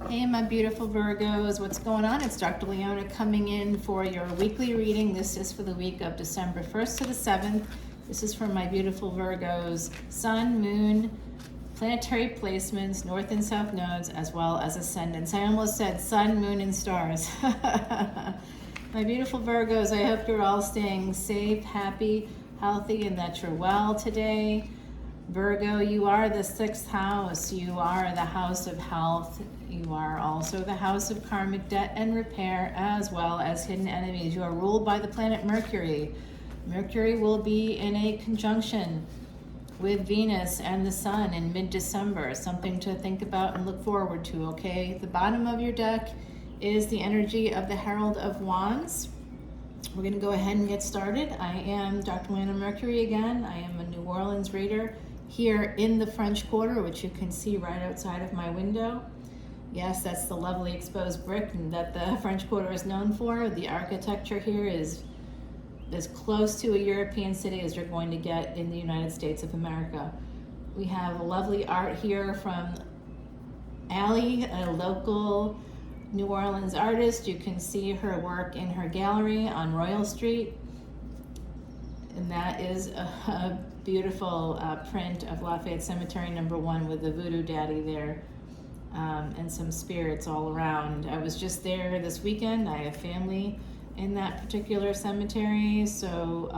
Hey, my beautiful Virgos, what's going on? It's Dr. Leona coming in for your weekly reading. This is for the week of December 1st to the 7th. This is for my beautiful Virgos, Sun, Moon, planetary placements, North and South nodes, as well as Ascendants. I almost said Sun, Moon, and stars. My beautiful Virgos, I hope you're all staying safe, happy, healthy, and that you're well today. Virgo, you are the 6th house. You are the house of health. You are also the house of karmic debt and repair, as well as hidden enemies. You are ruled by the planet Mercury. Mercury will be in a conjunction with Venus and the Sun in mid-December. Something to think about and look forward to, okay? The bottom of your deck is the energy of the Herald of Wands. We're going to go ahead and get started. I am Dr. Leona Mercury again. I am a New Orleans reader here in the French Quarter, which you can see right outside of my window. Yes, that's the lovely exposed brick that the French Quarter is known for. The architecture here is as close to a European city as you're going to get in the United States of America. We have lovely art here from Allie, a local New Orleans artist. You can see her work in her gallery on Royal Street. And that is a beautiful print of Lafayette Cemetery #1 with the Voodoo Daddy there. And some spirits all around. I was just there this weekend. I have family in that particular cemetery, so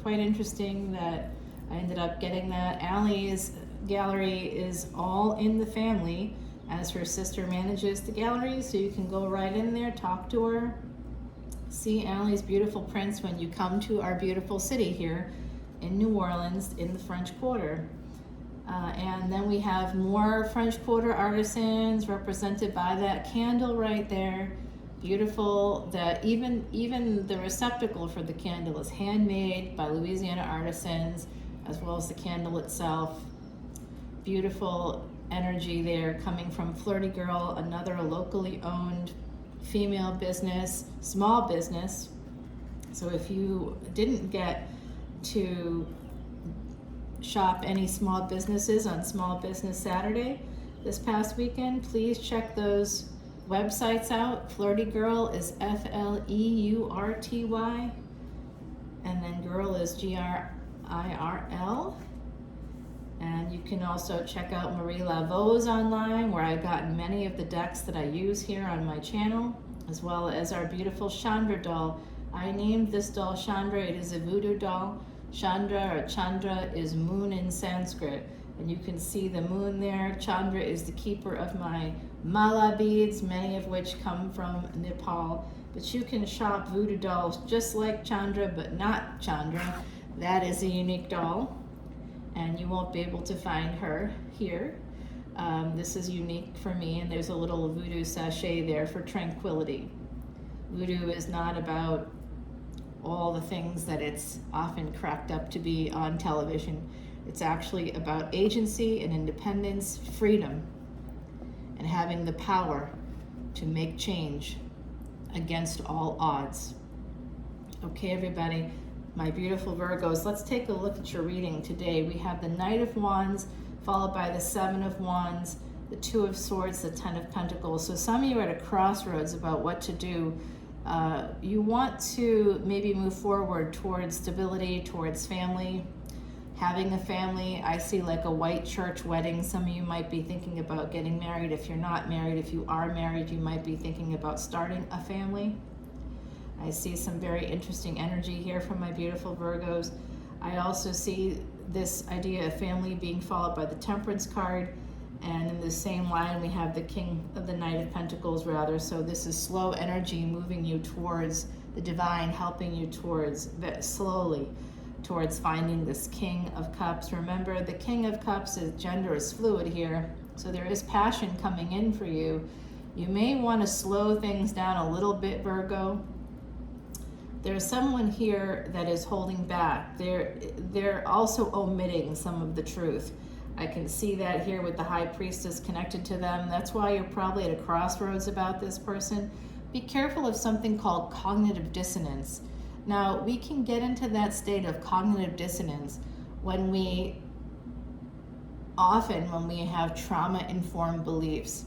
quite interesting that I ended up getting that. Allie's gallery is all in the family, as her sister manages the gallery, so you can go right in there, talk to her, see Allie's beautiful prints when you come to our beautiful city here in New Orleans in the French Quarter. And then we have more French Quarter artisans represented by that candle right there. Beautiful. That even the receptacle for the candle is handmade by Louisiana artisans, as well as the candle itself. Beautiful energy there coming from Flirty Girl, another locally owned female business, small business. So if you didn't get to shop any small businesses on Small Business Saturday this past weekend, please check those websites out. Flirty Girl is FLEURTY, and then girl is GRIRL. And you can also check out Marie Laveau's online, where I've gotten many of the decks that I use here on my channel, as well as our beautiful Chandra doll. I named this doll Chandra. It is a voodoo doll. Chandra or Chandra is moon in Sanskrit, and you can see the moon there. Chandra is the keeper of my mala beads, many of which come from Nepal. But you can shop voodoo dolls just like Chandra, but not Chandra. That is a unique doll, and you won't be able to find her here. This is unique for me, and there's a little voodoo sachet there for tranquility. Voodoo is not about all the things that it's often cracked up to be on television. It's actually about agency and independence, freedom, and having the power to make change against all odds. Okay, everybody, my beautiful Virgos, let's take a look at your reading today. We have the Knight of Wands, followed by the 7 of Wands, the 2 of Swords, the 10 of Pentacles. So some of you are at a crossroads about what to do. You want to maybe move forward towards stability, towards family, having a family. I see like a white church wedding. Some of you might be thinking about getting married. If you're not married, if you are married, you might be thinking about starting a family. I see some very interesting energy here from my beautiful Virgos. I also see this idea of family being followed by the Temperance card. And in the same line, we have the Knight of Pentacles, rather. So this is slow energy moving you towards the divine, helping you towards, slowly, towards finding this King of Cups. Remember, the King of Cups, gender is fluid here. So there is passion coming in for you. You may want to slow things down a little bit, Virgo. There's someone here that is holding back. They're also omitting some of the truth. I can see that here with the High Priestess connected to them. That's why you're probably at a crossroads about this person. Be careful of something called cognitive dissonance. Now, we can get into that state of cognitive dissonance when we have trauma-informed beliefs.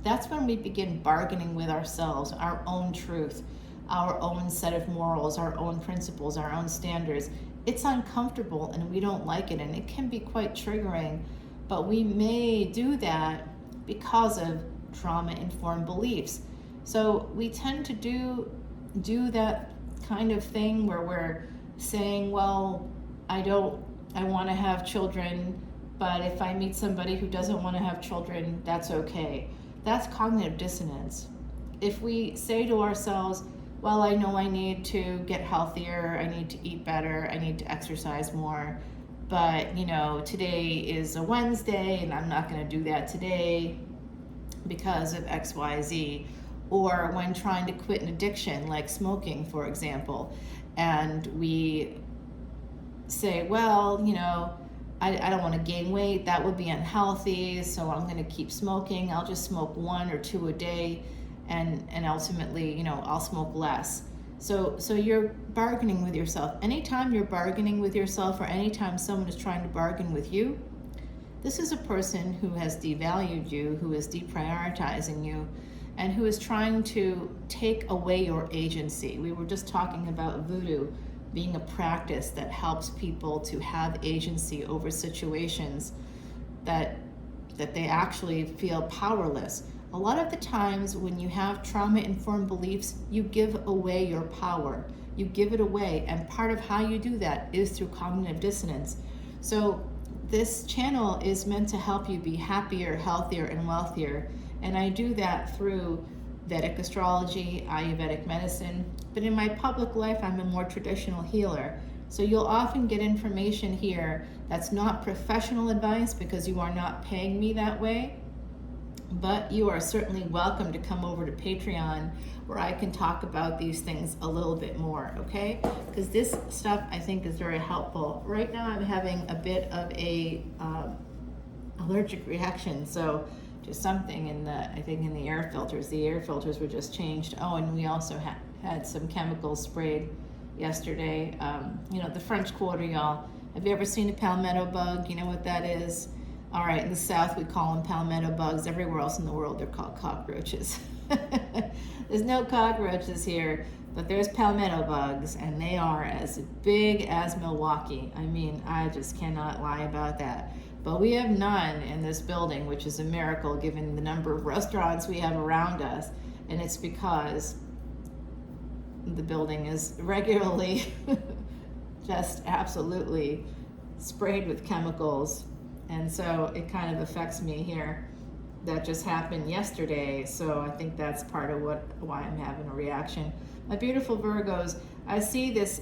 that's when we begin bargaining with ourselves, our own truth, our own set of morals, our own principles, our own standards. It's uncomfortable and we don't like it, and it can be quite triggering, but we may do that because of trauma-informed beliefs. So we tend to do that kind of thing where we're saying, well, I want to have children, but if I meet somebody who doesn't want to have children, that's okay. That's cognitive dissonance. If we say to ourselves, well, I know I need to get healthier, I need to eat better, I need to exercise more, but today is a Wednesday and I'm not going to do that today because of XYZ. Or when trying to quit an addiction like smoking, for example, and we say, well, I don't want to gain weight, that would be unhealthy, so I'm going to keep smoking. I'll just smoke 1 or 2 a day, and ultimately, I'll smoke less. So you're bargaining with yourself. Anytime you're bargaining with yourself, or anytime someone is trying to bargain with you, this is a person who has devalued you, who is deprioritizing you, and who is trying to take away your agency. We were just talking about voodoo being a practice that helps people to have agency over situations that they actually feel powerless. A lot of the times when you have trauma-informed beliefs, you give away your power. You give it away, and part of how you do that is through cognitive dissonance. So this channel is meant to help you be happier, healthier, and wealthier, and I do that through Vedic astrology, Ayurvedic medicine, but in my public life, I'm a more traditional healer. So you'll often get information here that's not professional advice because you are not paying me that way, but you are certainly welcome to come over to Patreon where I can talk about these things a little bit more, okay? Because this stuff I think is very helpful. Right now I'm having a bit of a allergic reaction, so just something in the air filters. The air filters were just changed. Oh, and we also had some chemicals sprayed yesterday. The French Quarter, y'all. Have you ever seen a palmetto bug? You know what that is? All right, in the South we call them palmetto bugs. Everywhere else in the world they're called cockroaches. There's no cockroaches here, but there's palmetto bugs, and they are as big as Milwaukee. I mean, I just cannot lie about that. But we have none in this building, which is a miracle given the number of restaurants we have around us. And it's because the building is regularly just absolutely sprayed with chemicals. And so it kind of affects me here. That just happened yesterday, so I think that's part of why I'm having a reaction. My beautiful Virgos, I see this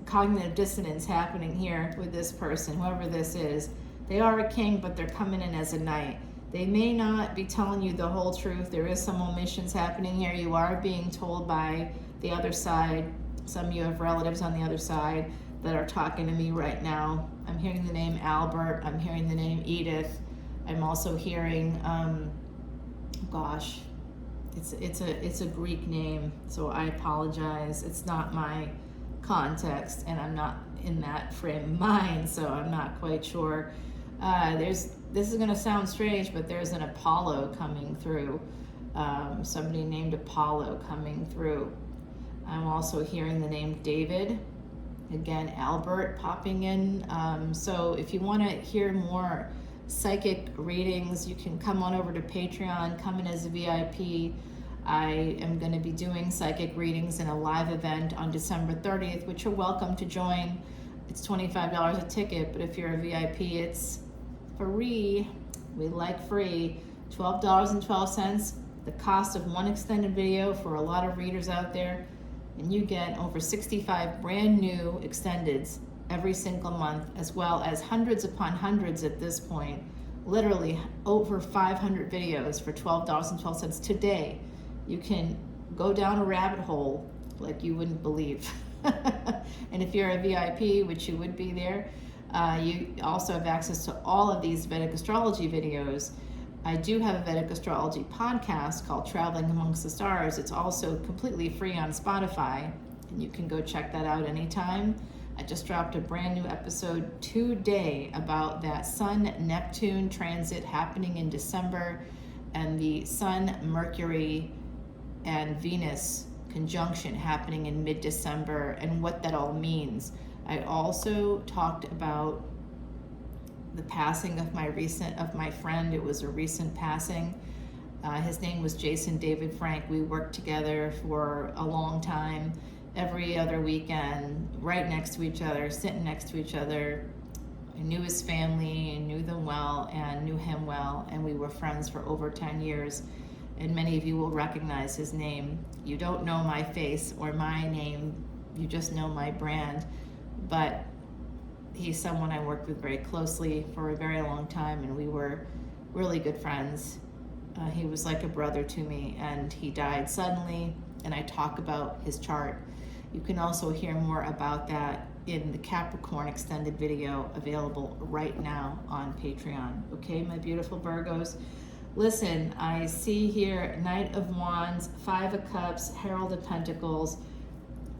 cognitive dissonance happening here with this person, whoever this is. They are a king, but they're coming in as a knight. They may not be telling you the whole truth. There is some omissions happening here. You are being told by the other side. Some of you have relatives on the other side that are talking to me right now. I'm hearing the name Albert. I'm hearing the name Edith. I'm also hearing, it's a Greek name, so I apologize. It's not my context, and I'm not in that frame of mind, so I'm not quite sure. This is going to sound strange, but there's an Apollo coming through. Somebody named Apollo coming through. I'm also hearing the name David. Again, Albert popping in. So if you want to hear more psychic readings, you can come on over to Patreon, come in as a VIP. I am going to be doing psychic readings in a live event on December 30th, which you're welcome to join. It's $25 a ticket, but if you're a VIP, it's free. We like free. $12.12, the cost of one extended video for a lot of readers out there, and you get over 65 brand new extendeds every single month, as well as hundreds upon hundreds at this point, literally over 500 videos for $12.12 today. You can go down a rabbit hole like you wouldn't believe. And if you're a VIP, which you would be there, you also have access to all of these Vedic astrology videos. I do have a Vedic astrology podcast called Traveling Amongst the Stars. It's also completely free on Spotify, and you can go check that out anytime. I just dropped a brand new episode today about that Sun-Neptune transit happening in December. and the Sun, Mercury, and Venus conjunction happening in mid-December and what that all means. I also talked about the passing of my friend. It was a recent passing. His name was Jason David Frank. We worked together for a long time, every other weekend, right next to each other, sitting next to each other. I knew his family and knew them well and knew him well, and we were friends for over 10 years. And many of you will recognize his name. You don't know my face or my name, you just know my brand. But he's someone I worked with very closely for a very long time, and we were really good friends. He was like a brother to me, and he died suddenly, and I talk about his chart. You can also hear more about that in the Capricorn extended video available right now on Patreon. Okay, my beautiful Virgos? Listen, I see here Knight of Wands, Five of Cups, Herald of Pentacles.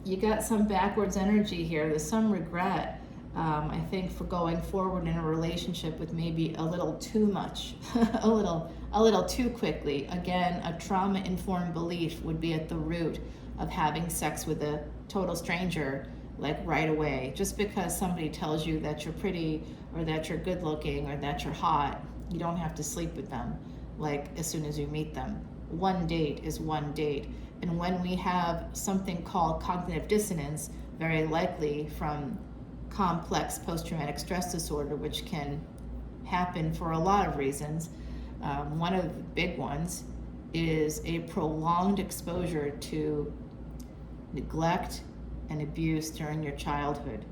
You got some backwards energy here. There's some regret, I think, for going forward in a relationship with maybe a little too much, a little too quickly. Again, a trauma-informed belief would be at the root of having sex with a total stranger, like right away. Just because somebody tells you that you're pretty or that you're good looking or that you're hot, you don't have to sleep with them like as soon as you meet them. One date is one date. And when we have something called cognitive dissonance, very likely from complex post-traumatic stress disorder, which can happen for a lot of reasons. One of the big ones is a prolonged exposure to neglect and abuse during your childhood.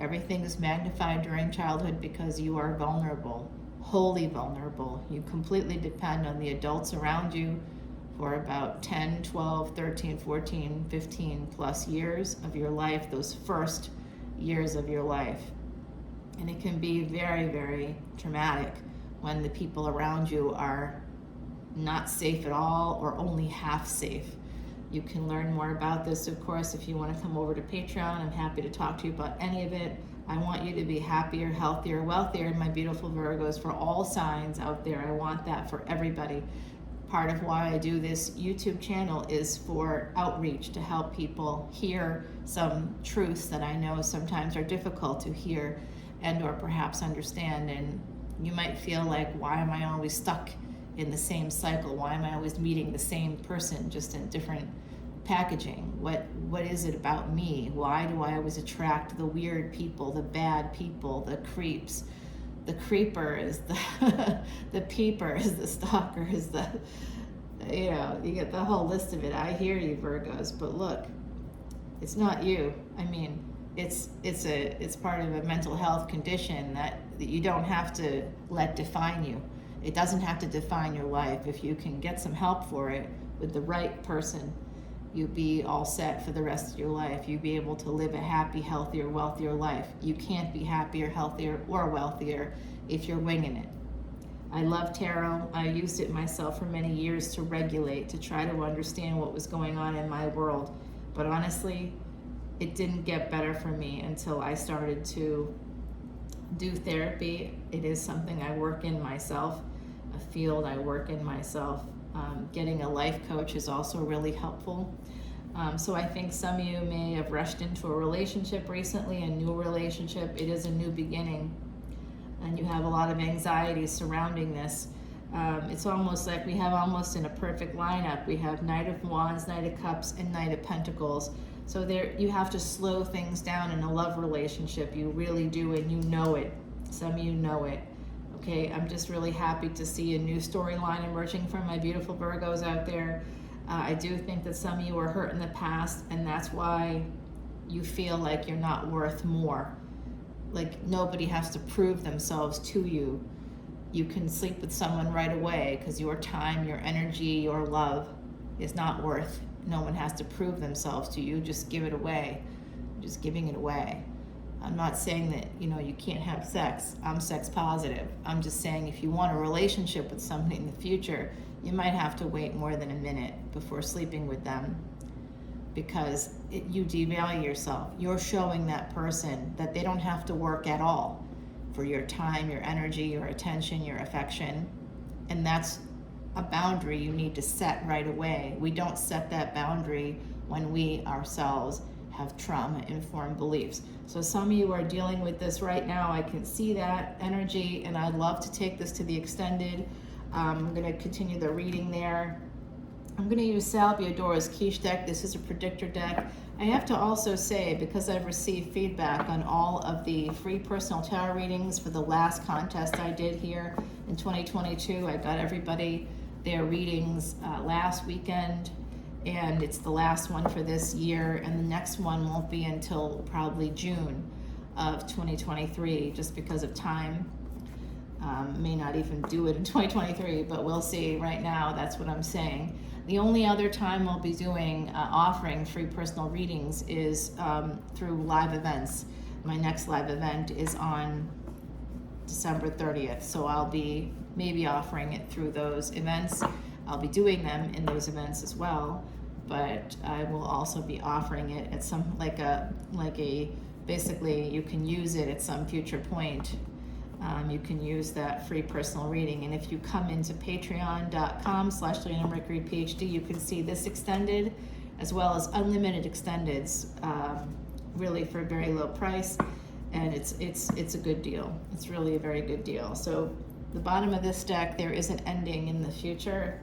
Everything is magnified during childhood because you are vulnerable, wholly vulnerable. You completely depend on the adults around you for about 10, 12, 13, 14, 15 plus years of your life, those first years of your life. And it can be very, very traumatic when the people around you are not safe at all or only half safe. You can learn more about this, of course, if you want to come over to Patreon. I'm happy to talk to you about any of it. I want you to be happier, healthier, wealthier, my beautiful Virgos, for all signs out there. I want that for everybody. Part of why I do this YouTube channel is for outreach, to help people hear some truths that I know sometimes are difficult to hear and or perhaps understand. And you might feel like, why am I always stuck in the same cycle? Why am I always meeting the same person, just in different packaging? What is it about me? Why do I always attract the weird people, the bad people, the creeps, the creepers, the peepers, the stalkers, you get the whole list of it. I hear you, Virgos, but look, it's not you. I mean, it's part of a mental health condition that you don't have to let define you. It doesn't have to define your life. If you can get some help for it with the right person, you'll be all set for the rest of your life. You'll be able to live a happy, healthier, wealthier life. You can't be happier, healthier, or wealthier if you're winging it. I love tarot. I used it myself for many years to regulate, to try to understand what was going on in my world. But honestly, it didn't get better for me until I started to do therapy. It is something I work in myself, a field I work in myself. Getting a life coach is also really helpful. So I think some of you may have rushed into a relationship recently, a new relationship. It is a new beginning, and you have a lot of anxiety surrounding this. It's almost like we have almost in a perfect lineup. We have Knight of Wands, Knight of Cups, and Knight of Pentacles. So there, you have to slow things down in a love relationship. You really do, and you know it. Some of you know it. Okay, I'm just really happy to see a new storyline emerging from my beautiful Virgos out there. I do think that some of you were hurt in the past, and that's why you feel like you're not worth more. Like nobody has to prove themselves to you. You can sleep with someone right away because your time, your energy, your love is not worth. No one has to prove themselves to you. Just give it away. Just giving it away. I'm not saying that, you can't have sex. I'm sex positive. I'm just saying if you want a relationship with somebody in the future, you might have to wait more than a minute before sleeping with them, because you devalue yourself. You're showing that person that they don't have to work at all for your time, your energy, your attention, your affection. And that's a boundary you need to set right away. We don't set that boundary when we ourselves have trauma-informed beliefs. So some of you are dealing with this right now. I can see that energy, and I'd love to take this to the extended. I'm going to continue the reading there. I'm going to use Salviadora's Quiche deck. This is a predictor deck. I have to also say, because I've received feedback on all of the free personal tarot readings for the last contest I did here in 2022, I got everybody their readings last weekend, and it's the last one for this year, and the next one won't be until probably June of 2023, just because of time. May not even do it in 2023, but we'll see. Right now, that's what I'm saying. The only other time I'll be doing offering free personal readings is through live events. My next live event is on December 30th, so I'll be maybe offering it through those events. I'll be doing them in those events as well, but I will also be offering it at some basically you can use it at some future point. You can use that free personal reading, and if you come into patreon.com/leonamercuryphd, you can see this extended as well as unlimited extendeds, really for a very low price, and it's a good deal. It's really a very good deal. So the bottom of this deck, there is an ending in the future.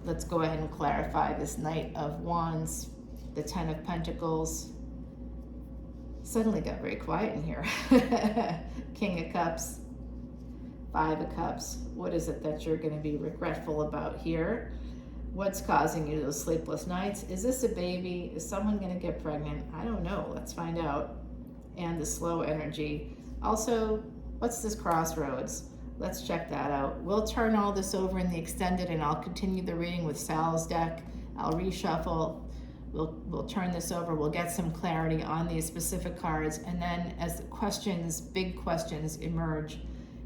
Let's go ahead and clarify this Knight of Wands, the Ten of Pentacles. Suddenly got very quiet in here. King of Cups, Five of Cups. What is it that you're going to be regretful about here? What's causing you those sleepless nights? Is this a baby? Is someone going to get pregnant? I don't know. Let's find out. And the slow energy. Also, what's this Crossroads? Let's check that out. We'll turn all this over in the extended, and I'll continue the reading with Sal's deck. I'll reshuffle. We'll turn this over. We'll get some clarity on these specific cards, and then as the questions, big questions, emerge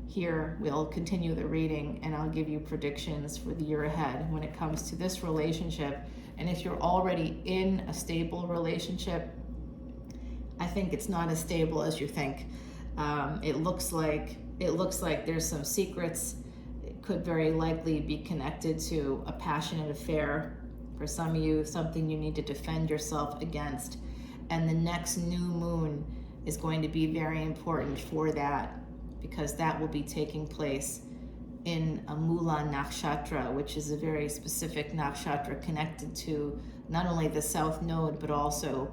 here, we'll continue the reading, and I'll give you predictions for the year ahead when it comes to this relationship. And if you're already in a stable relationship, I think it's not as stable as you think. It looks like there's some secrets. It could very likely be connected to a passionate affair. For some of you, something you need to defend yourself against. And the next new moon is going to be very important for that, because that will be taking place in a Mula Nakshatra, which is a very specific nakshatra connected to not only the South Node, but also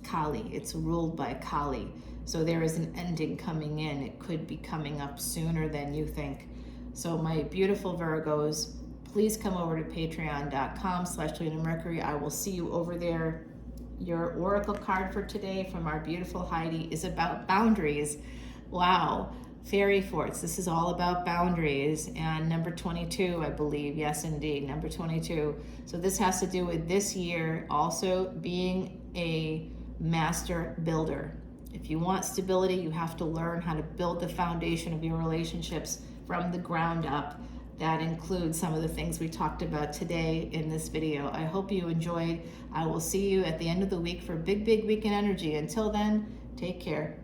Kali. It's ruled by Kali. So there is an ending coming in. It could be coming up sooner than you think. So my beautiful Virgos, please come over to patreon.com/leonamercury. I will see you over there. Your oracle card for today from our beautiful Heidi is about boundaries. Wow. Fairy forts. This is all about boundaries. And number 22, I believe. Yes, indeed. Number 22. So this has to do with this year also being a master builder. If you want stability, you have to learn how to build the foundation of your relationships from the ground up. That includes some of the things we talked about today in this video. I hope you enjoyed. I will see you at the end of the week for big weekend energy. Until then, take care.